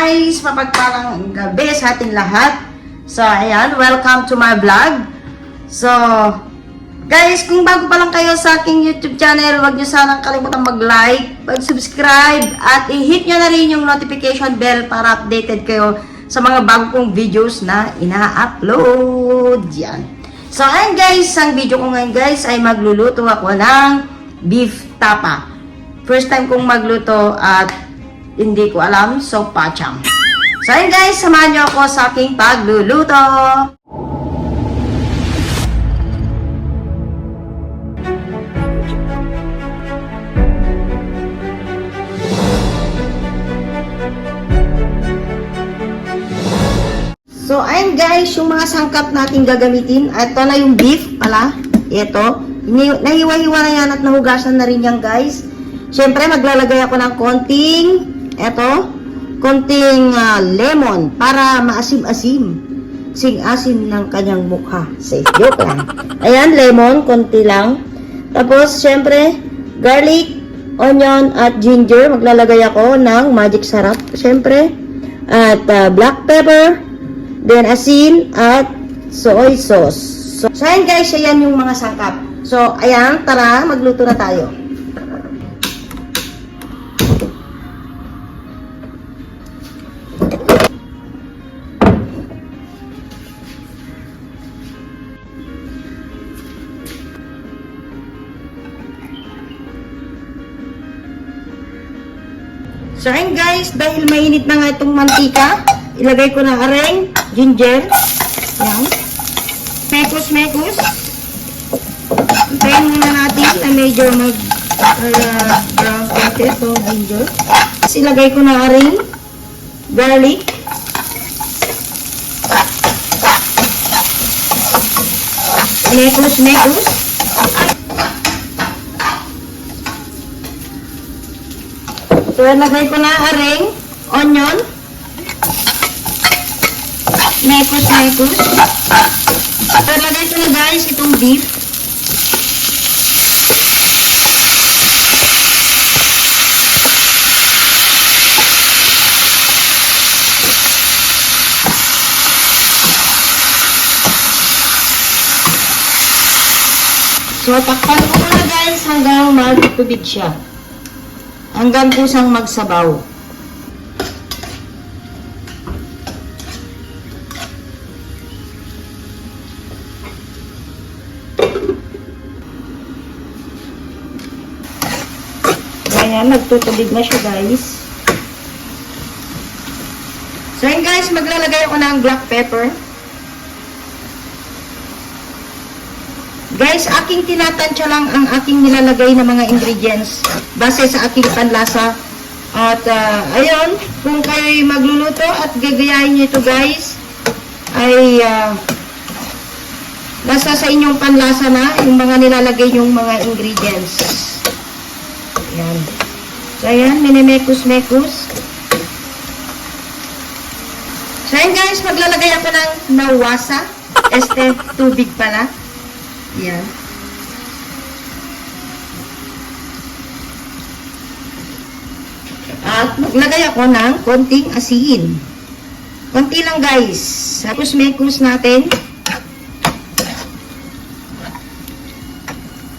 guys! Mapagpalang gabi sa ating lahat. So, ayan, welcome to my vlog. So, guys, kung bago pa lang kayo sa aking YouTube channel, huwag nyo sanang kalimutan mag-like, mag-subscribe, at i-hit nyo na rin yung notification bell para updated kayo sa mga bago kong videos na ina-upload. Yan. So, ayan guys, ang video ko ngayon guys ay magluluto ako ng beef tapa. First time kong magluto at hindi ko alam, so pacham. So ayun guys, samahan nyo ako sa aking pagluluto. So ayun guys, yung mga sangkap natin gagamitin. Ito na yung beef pala. Ito. Nahiwa-hiwa na yan at nahugasan na rin yan guys. Siyempre maglalagay ako ng konting lemon para maasim-asim. Sing-asim ng kanyang mukha. Say, joke lang. Ayan, lemon, konti lang. Tapos, syempre, garlic, onion, at ginger. Maglalagay ako ng magic sarap, syempre. At black pepper, then asin, at soy sauce. So, ayan guys, ayan yung mga sangkap. So, ayan, tara, magluto na tayo. So, ayun guys, dahil mainit na nga itong mantika, ilagay ko na areng, ginger, yan, mekos. Hintayin muna natin na medyo mag-brown konti ito, ginger. Tapos ilagay ko na areng, garlic, mekos. So, lagay ko na areng, onion, mekos. So, lagay ko na guys itong beef. So, takpan ko na guys hanggang magtubig siya. Hanggang kusang magsabaw. Ayan, nagtutubig na siya guys. So yun guys, maglalagay ako ng black pepper. Guys, aking tinatansya lang ang aking nilalagay na mga ingredients base sa aking panlasa. At ayun, kung kayo'y magluluto at gagayahin nyo ito guys, ay nasa sa inyong panlasa na yung mga nilalagay yung mga ingredients. Ayan. So ayan, minimekos. So ayan guys, maglalagay ako ng nawasa. Tubig pala. Yan. At maglagay ako ng konting asin. Konti lang guys. Tapos mekos natin.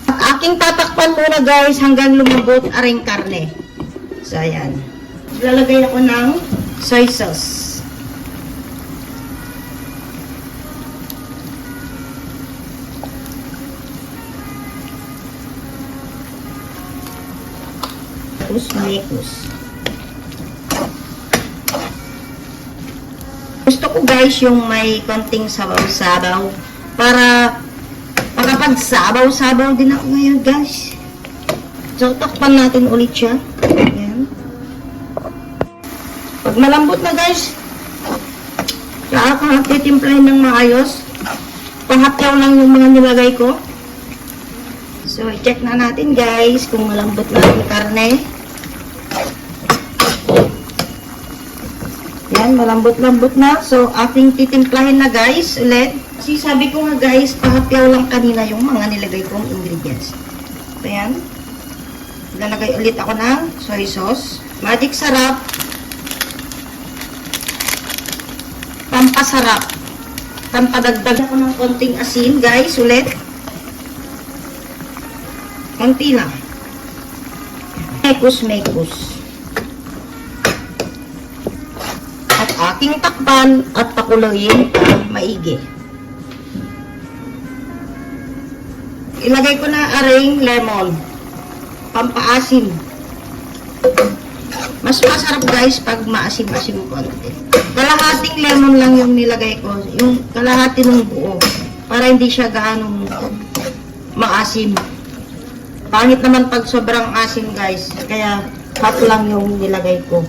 At aking tatakpan muna guys hanggang lumabot aring karne. So ayan. Lalagay ako ng soy sauce. Mekos. Gusto ko guys yung may konting sabaw-sabaw para makapag-sabaw-sabaw din ako ngayon guys. So takpan natin ulit siya. Ayan. Pag malambot na guys, saka ako nagtitimplahin ng maayos. Pahapyaw lang yung mga nilagay ko. So i-check na natin guys kung malambot na yung karne. Yan, malambot-lambot na. So, ating titimplahin na guys ulit. Kasi sabi ko nga guys, pahapyaw lang kanina yung mga nilagay kong ingredients. So, yan. Lalagay ulit ako ng soy sauce. Magic sarap. napakasarap. Tampadagdag ako ng konting asin, guys, ulit. Konti lang. Mekos. At aking takpan at pakuluin maigi. Ilagay ko na aring lemon. Pampaasim. Mas masarap guys pag maasim-asim konti. Kalahating lemon lang yung nilagay ko. Yung kalahati ng buo. Para hindi siya gaanong maasim. Pangit naman pag sobrang asim guys. Kaya half lang yung nilagay ko.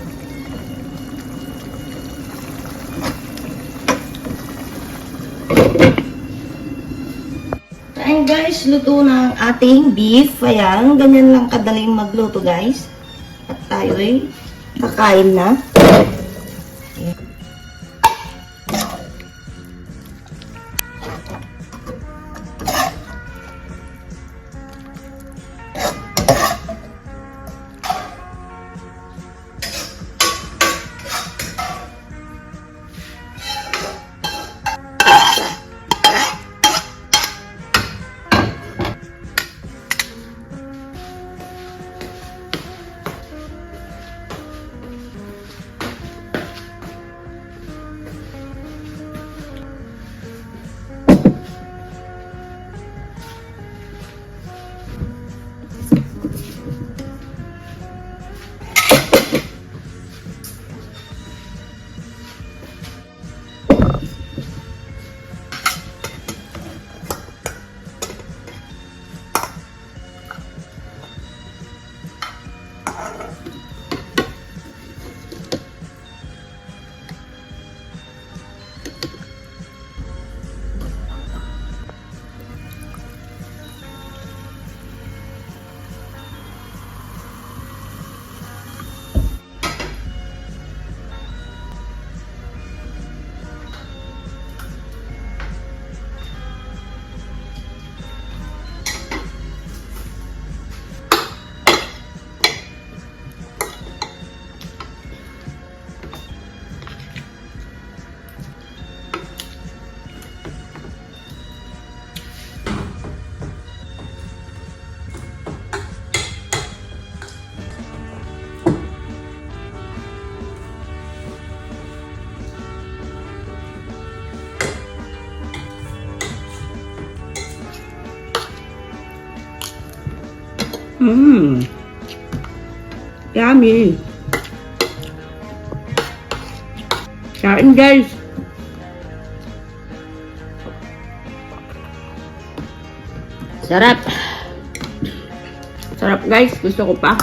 Ayan guys, luto na ang ating beef. Ayan, ganyan lang kadaling magluto guys. At tayo'y kakain na. Ayan. Yummy. Kain guys. Sarap. Sarap guys. Gusto ko pa.